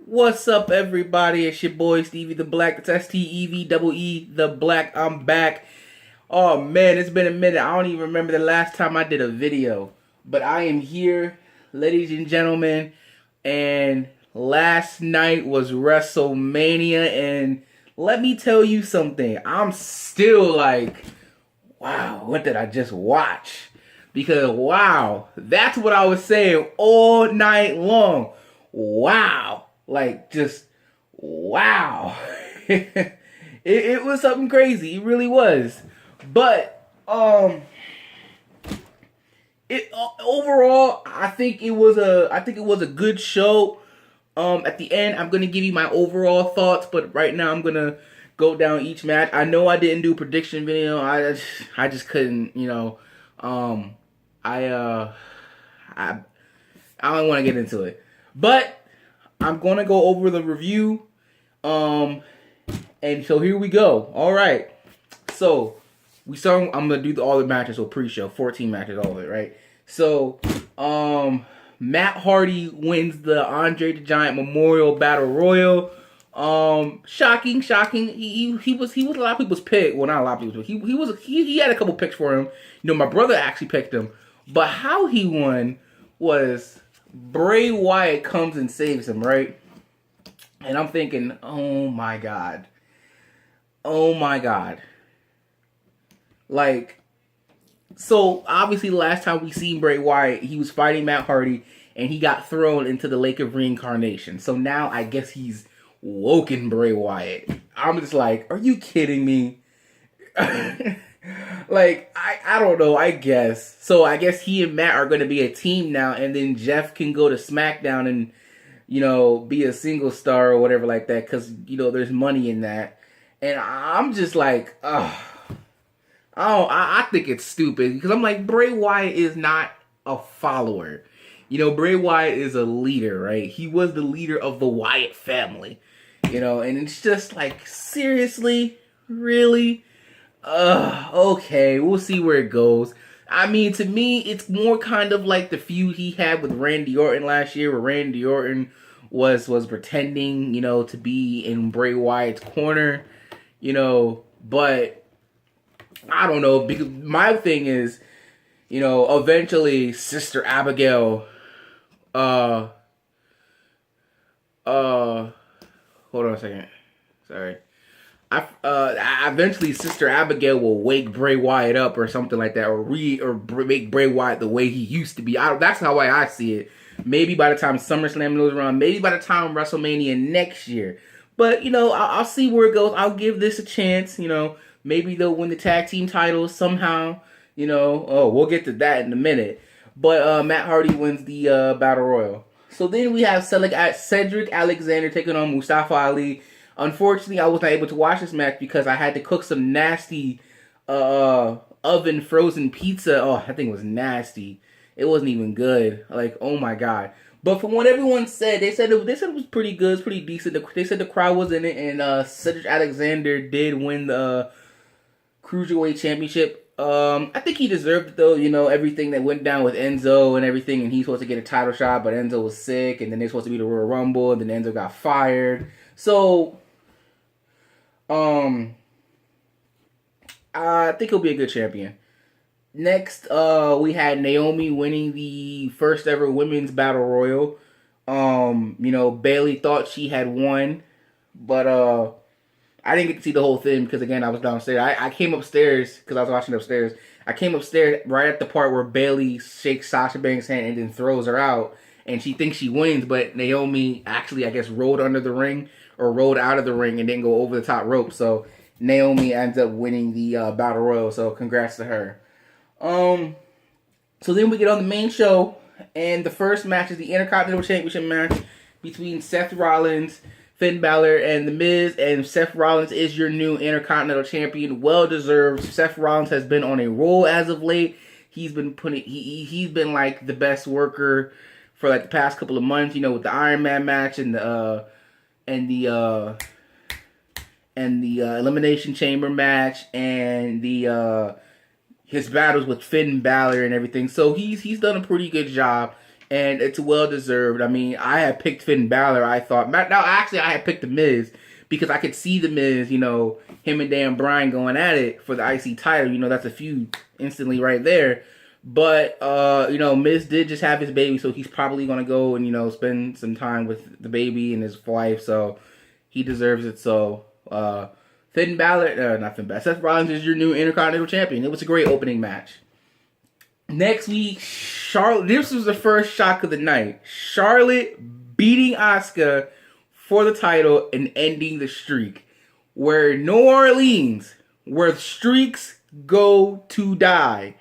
What's up, everybody? It's your boy Stevie the Black. It's STEVEE the Black. I'm back. Oh man, it's been a minute. I don't even remember the last time I did a video, but I am here, ladies and gentlemen. And last night was Wrestlemania, and let me tell you something. I'm still like, wow, what did I just watch? Because wow, that's what I was saying all night long. Wow. Like, just wow. It was something crazy. It really was. But it overall, I think it was a good show. At the end, I'm gonna give you my overall thoughts, but right now I'm gonna go down each match. I know I didn't do a prediction video. I just couldn't, Um, I I I don't want to get into it, but I'm gonna go over the review. And so here we go. All right. So we start. I'm gonna do all the matches, so pre-show, 14 matches, all of it, right? So, Matt Hardy wins the Andre the Giant Memorial Battle Royal. Shocking. He was a lot of people's pick. Well, not a lot of people's pick. He had a couple picks for him. My brother actually picked him, but how he won was Bray Wyatt comes and saves him, right? And I'm thinking, oh my god. Like, so obviously the last time we seen Bray Wyatt, he was fighting Matt Hardy, and he got thrown into the Lake of Reincarnation. So now I guess he's woken Bray Wyatt. I'm just like, are you kidding me? Like, I don't know, I guess. So I guess he and Matt are going to be a team now, and then Jeff can go to SmackDown and, be a single star or whatever like that, because, there's money in that. And I'm just like, I think it's stupid, because I'm like, Bray Wyatt is not a follower. Bray Wyatt is a leader, right? He was the leader of the Wyatt family, and it's just like, seriously? Really? Okay, we'll see where it goes. I mean, to me, it's more kind of like the feud he had with Randy Orton last year, where Randy Orton was pretending, to be in Bray Wyatt's corner, but I don't know, because my thing is, eventually Sister Abigail, hold on a second, sorry. Eventually Sister Abigail will wake Bray Wyatt up or something like that, or make Bray Wyatt the way he used to be. That's how I see it. Maybe by the time SummerSlam goes around, maybe by the time WrestleMania next year. But I'll see where it goes. I'll give this a chance. Maybe they'll win the tag team titles somehow. We'll get to that in a minute. But Matt Hardy wins the Battle Royal. So then we have Cedric Alexander taking on Mustafa Ali. Unfortunately, I was not able to watch this match because I had to cook some nasty oven frozen pizza. Oh, that thing was nasty. It wasn't even good. Like, oh my god. But from what everyone said, they said it was pretty good, it's pretty decent. They said the crowd was in it, and Cedric Alexander did win the Cruiserweight Championship. I think he deserved it though. Everything that went down with Enzo and everything, and he's supposed to get a title shot, but Enzo was sick, and then they're supposed to be the Royal Rumble, and then Enzo got fired. So I think he'll be a good champion. Next, we had Naomi winning the first ever women's battle royal. Bailey thought she had won, but I didn't get to see the whole thing because, again, I was downstairs. I came upstairs because I was watching upstairs. I came upstairs right at the part where Bailey shakes Sasha Banks' hand and then throws her out, and she thinks she wins, but Naomi actually, I guess, rolled under the ring or rolled out of the ring and didn't go over the top rope. So Naomi ends up winning the battle royal. So congrats to her. So then we get on the main show, and the first match is the Intercontinental Championship match between Seth Rollins, Finn Balor, and The Miz, and Seth Rollins is your new Intercontinental Champion. Well deserved. Seth Rollins has been on a roll as of late. He's been he's been like the best worker for like the past couple of months, with the Iron Man match and the Elimination Chamber match and the his battles with Finn Balor and everything. So he's done a pretty good job. and it's well deserved. I mean, I had picked Finn Balor. I thought now actually I had picked the Miz because I could see the Miz, him and Dan Bryan going at it for the IC title. That's a feud instantly right there. But Miz did just have his baby, so he's probably gonna go and spend some time with the baby and his wife. So he deserves it. So Finn Balor, not Finn Balor, Seth Rollins is your new Intercontinental Champion. It was a great opening match. Next week, Charlotte. This was the first shock of the night. Charlotte beating Asuka for the title and ending the streak. Where New Orleans, where streaks go to die.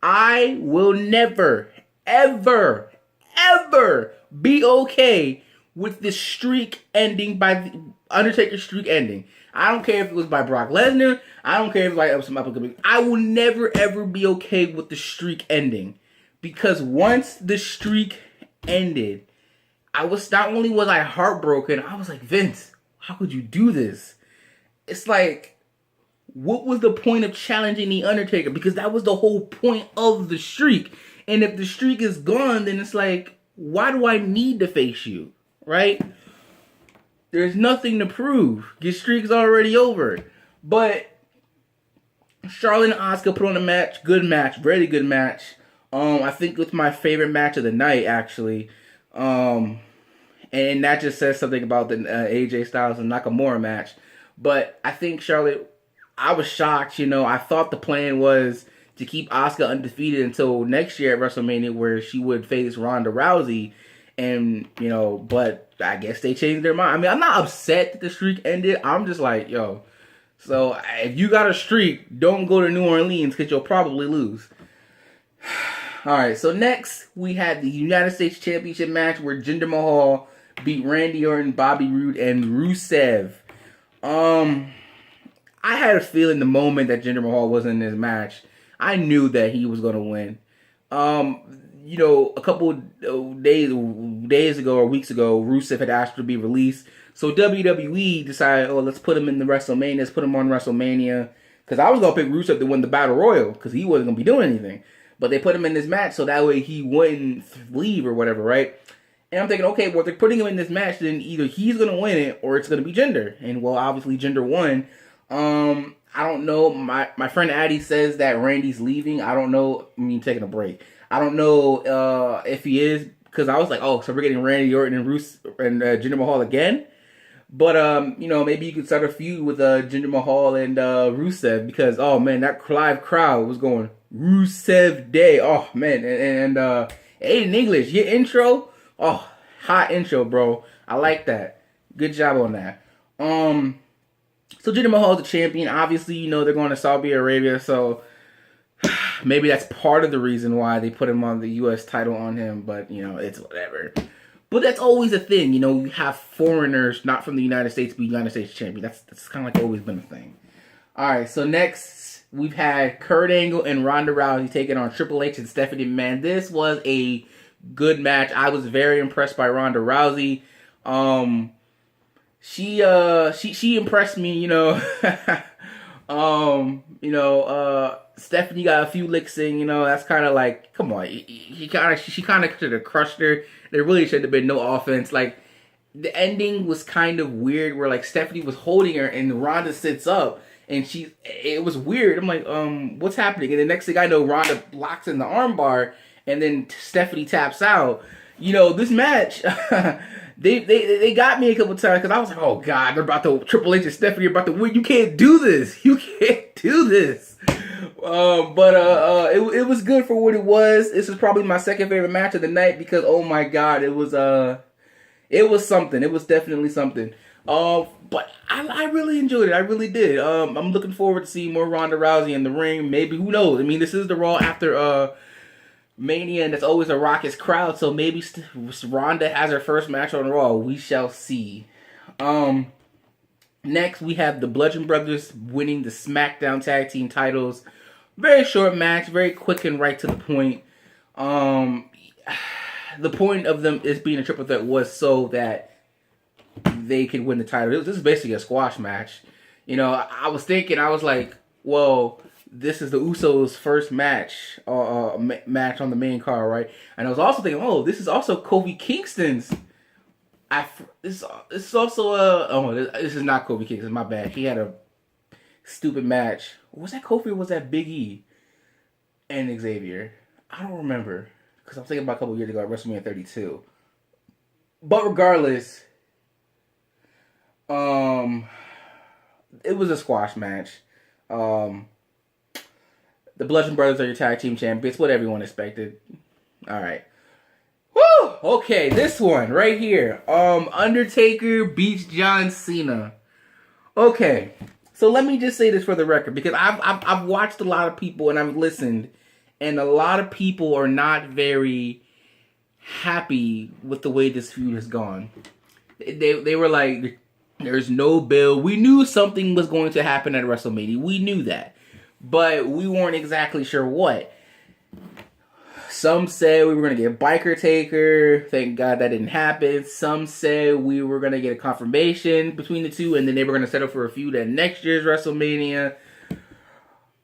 I will never, ever, ever be okay with the streak ending by the Undertaker's streak ending. I don't care if it was by Brock Lesnar. I don't care if it was some other. I will never, ever be okay with the streak ending. Because once the streak ended, not only was I heartbroken, I was like, Vince, how could you do this? It's like, what was the point of challenging The Undertaker? Because that was the whole point of the streak. And if the streak is gone, then it's like, why do I need to face you? Right? There's nothing to prove. Your streak's already over. But Charlotte and Asuka put on a match. Good match. Very good match. I think it's my favorite match of the night, actually. And that just says something about the AJ Styles and Nakamura match. But I think Charlotte, I was shocked. I thought the plan was to keep Asuka undefeated until next year at WrestleMania, where she would face Ronda Rousey. And, but I guess they changed their mind. I mean, I'm not upset that the streak ended. I'm just like, yo. So if you got a streak, don't go to New Orleans because you'll probably lose. All right, so next we had the United States Championship match where Jinder Mahal beat Randy Orton, Bobby Roode, and Rusev. I had a feeling the moment that Jinder Mahal was in this match, I knew that he was going to win. A couple days ago or weeks ago, Rusev had asked to be released. So WWE decided, let's put him in the WrestleMania. Let's put him on WrestleMania. Because I was going to pick Rusev to win the Battle Royal because he wasn't going to be doing anything. But they put him in this match so that way he wouldn't leave or whatever, right? And I'm thinking, okay, well, if they're putting him in this match, then either he's going to win it or it's going to be Jinder. And, well, obviously Jinder won. I don't know. My friend Addie says that Randy's leaving. I don't know. Taking a break. I don't know if he is, because I was like, so we're getting Randy Orton and Jinder Mahal again. But maybe you could start a feud with Jinder Mahal and Rusev, because that live crowd was going Rusev Day. Oh man, and Aiden English, your intro, hot intro, bro. I like that. Good job on that. So Jinder Mahal is the champion. Obviously, they're going to Saudi Arabia, so maybe that's part of the reason why they put him on the U.S. title on him, but, it's whatever. But that's always a thing, you have foreigners not from the United States be United States champion. That's kind of like always been a thing. All right, so next we've had Kurt Angle and Ronda Rousey taking on Triple H and Stephanie McMahon. This was a good match. I was very impressed by Ronda Rousey. She impressed me, Stephanie got a few licks in, that's kind of like, come on, she kind of should have crushed her. There really should have been no offense. Like, the ending was kind of weird, where like Stephanie was holding her and Ronda sits up, and it was weird. I'm like, what's happening? And the next thing I know, Ronda locks in the armbar, and then Stephanie taps out. This match, they got me a couple times because I was like, oh god, they're about to Triple H and Stephanie are about to win. You can't do this. You can't do this. It was good for what it was. This is probably my second favorite match of the night because, oh my god, it was something. It was definitely something. But I really enjoyed it. I really did. I'm looking forward to seeing more Ronda Rousey in the ring. Maybe, who knows? I mean, this is the Raw after Mania, and it's always a raucous crowd. So maybe Ronda has her first match on Raw. We shall see. Next, we have the Bludgeon Brothers winning the SmackDown Tag Team titles. Very short match, very quick and right to the point. The point of them is being a triple threat was so that they could win the title. This is basically a squash match. I was thinking, I was like, well, this is the Usos' first match on the main card, right? And I was also thinking, oh, this is also Kofi Kingston's. This is also this is not Kofi Kingston. My bad. He had a stupid match. Was that Kofi or was that Big E and Xavier? I don't remember because I'm thinking about a couple years ago at WrestleMania 32. But regardless, it was a squash match. The Bludgeon Brothers are your tag team champions. What everyone expected. All right. Woo! Okay, this one right here. Undertaker beats John Cena. Okay, so let me just say this for the record because I've watched a lot of people and I've listened, and a lot of people are not very happy with the way this feud has gone. They were like, there's no build. We knew something was going to happen at WrestleMania. We knew that, but we weren't exactly sure what. Some said we were going to get Biker Taker. Thank God that didn't happen. Some said we were going to get a confirmation between the two, and then they were going to settle for a feud at next year's WrestleMania.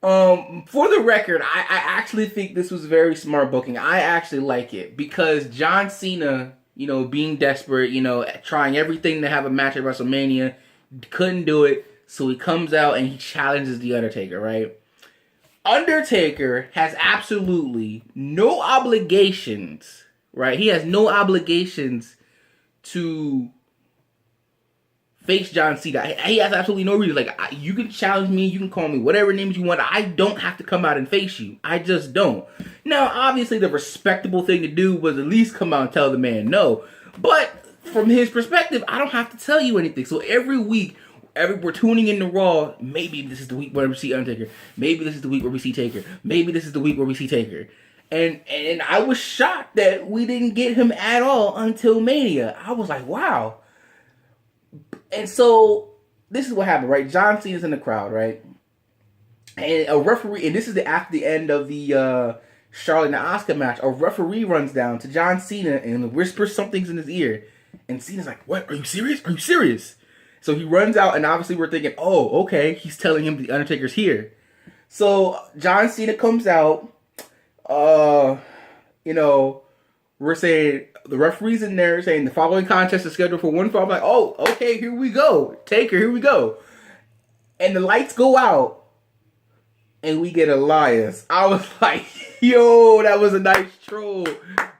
For the record, I actually think this was very smart booking. I actually like it because John Cena, being desperate, trying everything to have a match at WrestleMania, couldn't do it. So he comes out and he challenges The Undertaker, right? Undertaker has absolutely no obligations, right? He has no obligations to face John Cena. He has absolutely no reason. Like, you can challenge me, you can call me whatever names you want. I don't have to come out and face you. I just don't. Now, obviously, the respectable thing to do was at least come out and tell the man no. But from his perspective, I don't have to tell you anything. So every week, we're tuning in to Raw. Maybe this is the week where we see Undertaker. Maybe this is the week where we see Taker. Maybe this is the week where we see Taker. And I was shocked that we didn't get him at all until Mania. I was like, wow. And so this is what happened, right? John Cena's in the crowd, right? And a referee, and this is after the end of the Charlotte and Asuka match. A referee runs down to John Cena and whispers something's in his ear. And Cena's like, "What? Are you serious? Are you serious?" So he runs out, and obviously we're thinking, oh, okay, he's telling him the Undertaker's here. So John Cena comes out. We're saying the referee's in there saying the following contest is scheduled for 1 fall. I'm like, oh, okay, here we go. Taker, here we go. And the lights go out, and we get Elias. I was like, yo, that was a nice troll.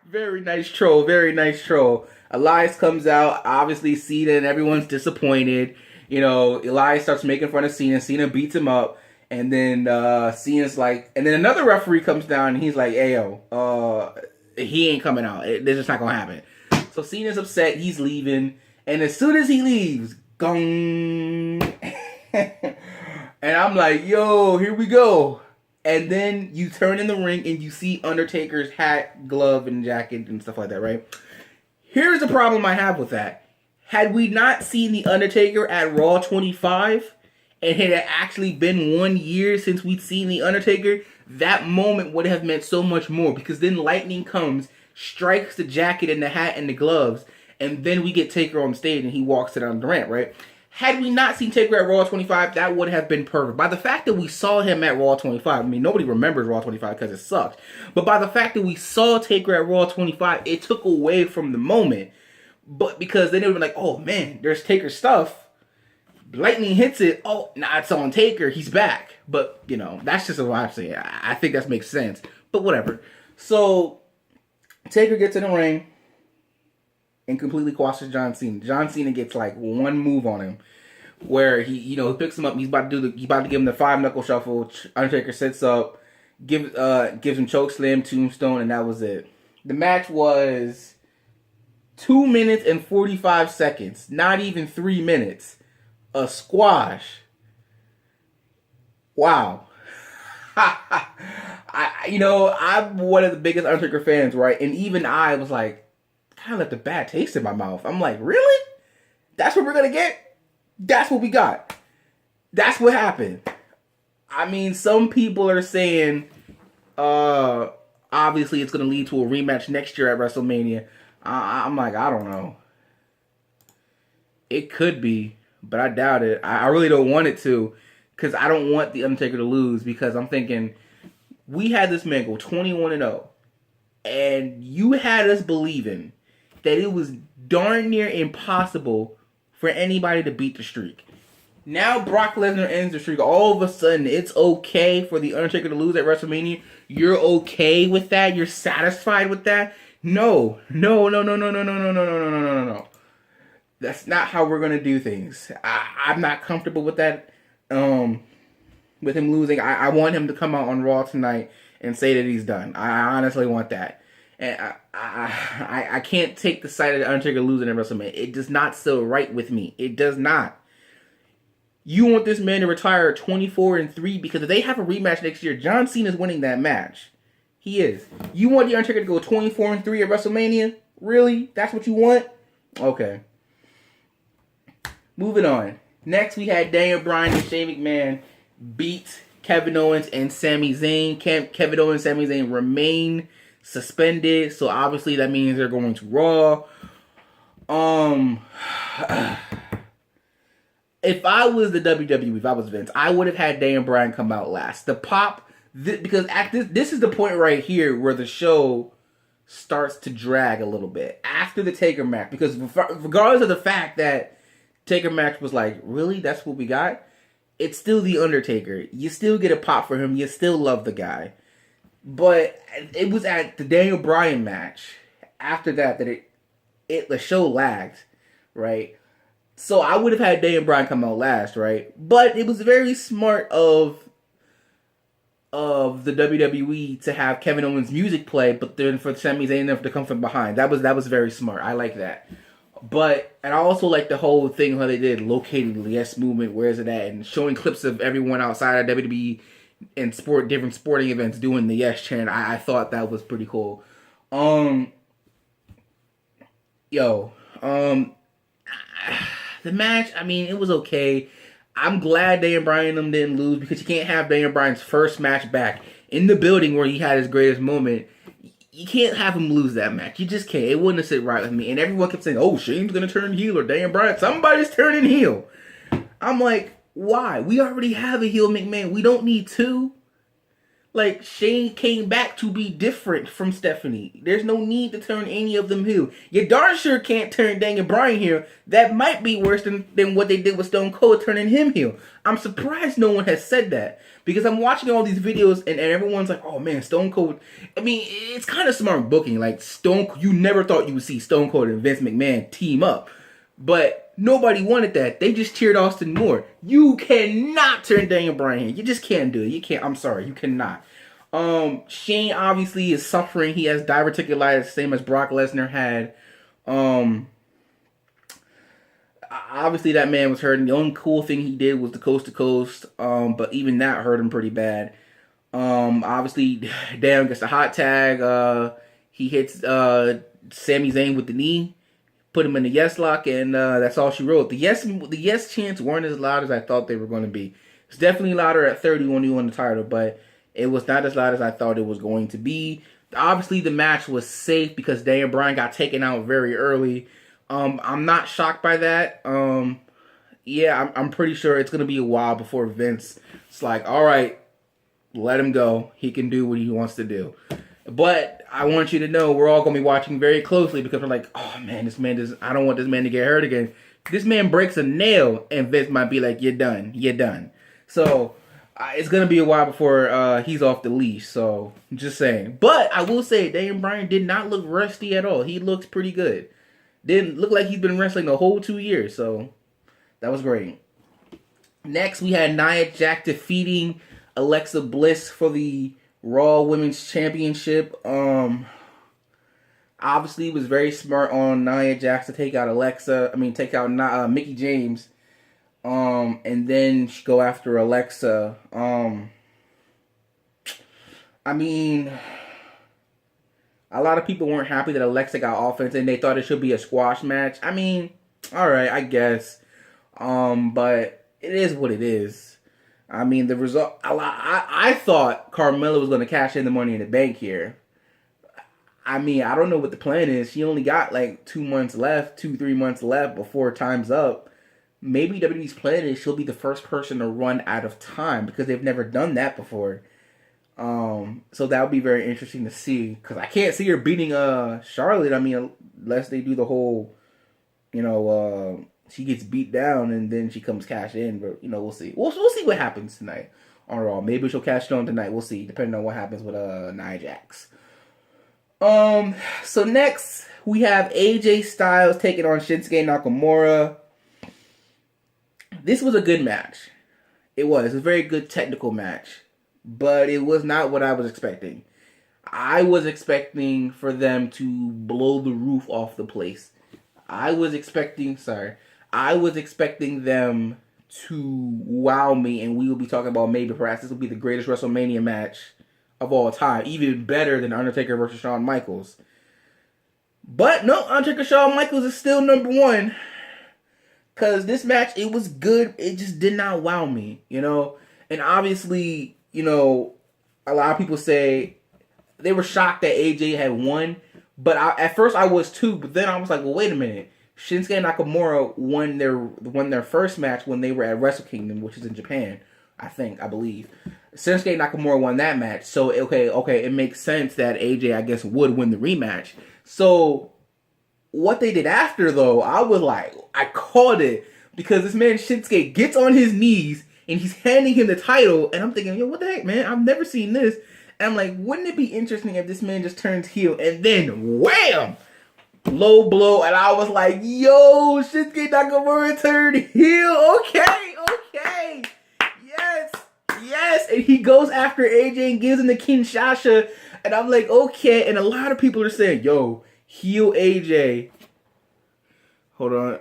Very nice troll. Very nice troll. Elias comes out. Obviously, Cena and everyone's disappointed. Elias starts making fun of Cena. Cena beats him up. And then Cena's like, and then another referee comes down and he's like, hey, yo, he ain't coming out. This is not going to happen. So Cena's upset. He's leaving. And as soon as he leaves, gong. And I'm like, yo, here we go. And then you turn in the ring and you see Undertaker's hat, glove, and jacket and stuff like that, right? Here's the problem I have with that. Had we not seen The Undertaker at Raw 25, and it had actually been 1 year since we'd seen The Undertaker, that moment would have meant so much more. Because then lightning comes, strikes the jacket and the hat and the gloves, and then we get Taker on stage and he walks it down the ramp, right? Had we not seen Taker at Raw 25, that would have been perfect. By the fact that we saw him at Raw 25, I mean, nobody remembers Raw 25 because it sucked. But by the fact that we saw Taker at Raw 25, it took away from the moment. But because then it would be like, oh man, there's Taker stuff. Lightning hits it. Oh, now it's on Taker. He's back. But, that's just what I'm saying. I think that makes sense. But whatever. So, Taker gets in the ring and completely quashes John Cena. John Cena gets like one move on him where he picks him up. He's about to give him the 5-knuckle shuffle. Undertaker sits up, gives him choke slam, tombstone, and that was it. The match was 2 minutes and 45 seconds. Not even 3 minutes. A squash. Wow. I'm one of the biggest Undertaker fans, right? And even I was like, kind of left a bad taste in my mouth. I'm like, really? That's what we're going to get? That's what we got. That's what happened. I mean, some people are saying, obviously it's going to lead to a rematch next year at WrestleMania. I'm like, I don't know. It could be, but I doubt it. I really don't want it to. because I don't want the Undertaker to lose, because I'm thinking we had this man go 21-0, and you had us believing that it was darn near impossible for anybody to beat the streak. Now Brock Lesnar ends the streak. All of a sudden, it's okay for the Undertaker to lose at WrestleMania. You're okay with that? You're satisfied with that? No. No. That's not how we're gonna do things. I'm not comfortable with that. With him losing, I want him to come out on Raw tonight and say that he's done. I honestly want that. And I can't take the side of the Undertaker losing at WrestleMania. It does not sit right with me. It does not. You want this man to retire 24-3 because if they have a rematch next year, John Cena's winning that match. He is. You want the Undertaker to go 24-3 at WrestleMania? Really? That's what you want? Okay. Moving on. Next, we had Daniel Bryan and Shane McMahon beat Kevin Owens and Sami Zayn. Kevin Owens and Sami Zayn remain suspended, so obviously that means they're going to Raw. If I was the WWE, if I was Vince, I would have had Daniel Bryan come out last. The pop, because at this is the point right here where the show starts to drag a little bit after the Taker match, because regardless of the fact that Taker match was like, really, that's what we got? It's still the Undertaker. You still get a pop for him. You still love the guy. But it was at the Daniel Bryan match after that the show lagged, right? So I would have had Daniel Bryan come out last, right? But it was very smart of the WWE to have Kevin Owens' music play, but then for Sami Zayn to come from behind. That was very smart. I like that. And I also like the whole thing how they did locating the Yes Movement, where is it at, and showing clips of everyone outside of WWE and different sporting events doing the Yes chant. I thought that was pretty cool. The match, I mean, it was okay. I'm glad Daniel Bryan didn't lose, because you can't have Daniel Bryan's first match back in the building where he had his greatest moment. You can't have him lose that match. You just can't. It wouldn't have sit right with me. And everyone kept saying, oh, Shane's going to turn heel, or Daniel Bryan, somebody's turning heel. I'm like, why? We already have a heel McMahon. We don't need two. Like, Shane came back to be different from Stephanie. There's no need to turn any of them heel. You darn sure can't turn Daniel Bryan heel. That might be worse than what they did with Stone Cold, turning him heel. I'm surprised no one has said that. Because I'm watching all these videos and everyone's like, oh man, Stone Cold. I mean, it's kind of smart booking. Like, you never thought you would see Stone Cold and Vince McMahon team up. But nobody wanted that. They just cheered Austin Moore. You cannot turn Daniel Bryan heel. You just can't do it. You can't. I'm sorry. You cannot. Shane obviously is suffering. He has diverticulitis, same as Brock Lesnar had. Obviously that man was hurting. The only cool thing he did was the coast to coast. But even that hurt him pretty bad. Obviously Dan gets a hot tag. He hits Sami Zayn with the knee, put him in the yes lock, and that's all she wrote. The yes chants weren't as loud as I thought they were going to be. It's definitely louder at 30 when you won the title, but it was not as loud as I thought it was going to be. Obviously, the match was safe because Daniel Bryan got taken out very early. I'm not shocked by that. I'm pretty sure it's going to be a while before Vince is like, all right, let him go. He can do what he wants to do. But I want you to know we're all going to be watching very closely, because we're like, oh man, I don't want this man to get hurt again. This man breaks a nail and Vince might be like, you're done. So it's going to be a while before he's off the leash. So just saying. But I will say Daniel Bryan did not look rusty at all. He looks pretty good. Didn't look like he's been wrestling the whole 2 years. So that was great. Next, we had Nia Jax defeating Alexa Bliss for the Raw Women's Championship. Obviously, it was very smart on Nia Jax to take out Mickie James. And then go after Alexa. I mean, a lot of people weren't happy that Alexa got offense and they thought it should be a squash match. I mean, alright, I guess. But it is what it is. I mean, the result, I thought Carmella was going to cash in the Money in the Bank here. I mean, I don't know what the plan is. She only got like 2 months left, 2-3 months left before time's up. maybe WWE's plan is she'll be the first person to run out of time because they've never done that before. So that would be very interesting to see because I can't see her beating Charlotte. I mean, unless they do the whole, she gets beat down and then she comes cash in. But we'll see. We'll see what happens tonight on Raw. Maybe she'll cash it on tonight. We'll see, depending on what happens with Nia Jax. So next we have AJ Styles taking on Shinsuke Nakamura. This was a good match. It was a very good technical match, but it was not what I was expecting. I was expecting for them to blow the roof off the place. I was expecting them to wow me, and we will be talking about maybe perhaps this will be the greatest WrestleMania match of all time, even better than Undertaker versus Shawn Michaels. But no, Undertaker Shawn Michaels is still number one. Because this match, it was good. It just did not wow me, And obviously, a lot of people say they were shocked that AJ had won. But at first I was too. But then I was like, well, wait a minute. Shinsuke and Nakamura won their first match when they were at Wrestle Kingdom, which is in Japan, I believe. Shinsuke and Nakamura won that match. So, okay, it makes sense that AJ, I guess, would win the rematch. So what they did after, though, I was like, I called it. Because this man Shinsuke gets on his knees and he's handing him the title. And I'm thinking, yo, what the heck, man? I've never seen this. And I'm like, wouldn't it be interesting if this man just turns heel? And then, wham! Low blow. And I was like, yo, Shinsuke Nakamura turned heel. Okay. Yes. And he goes after AJ and gives him the Kinshasa. And I'm like, okay. And a lot of people are saying, yo, heel AJ. Hold on.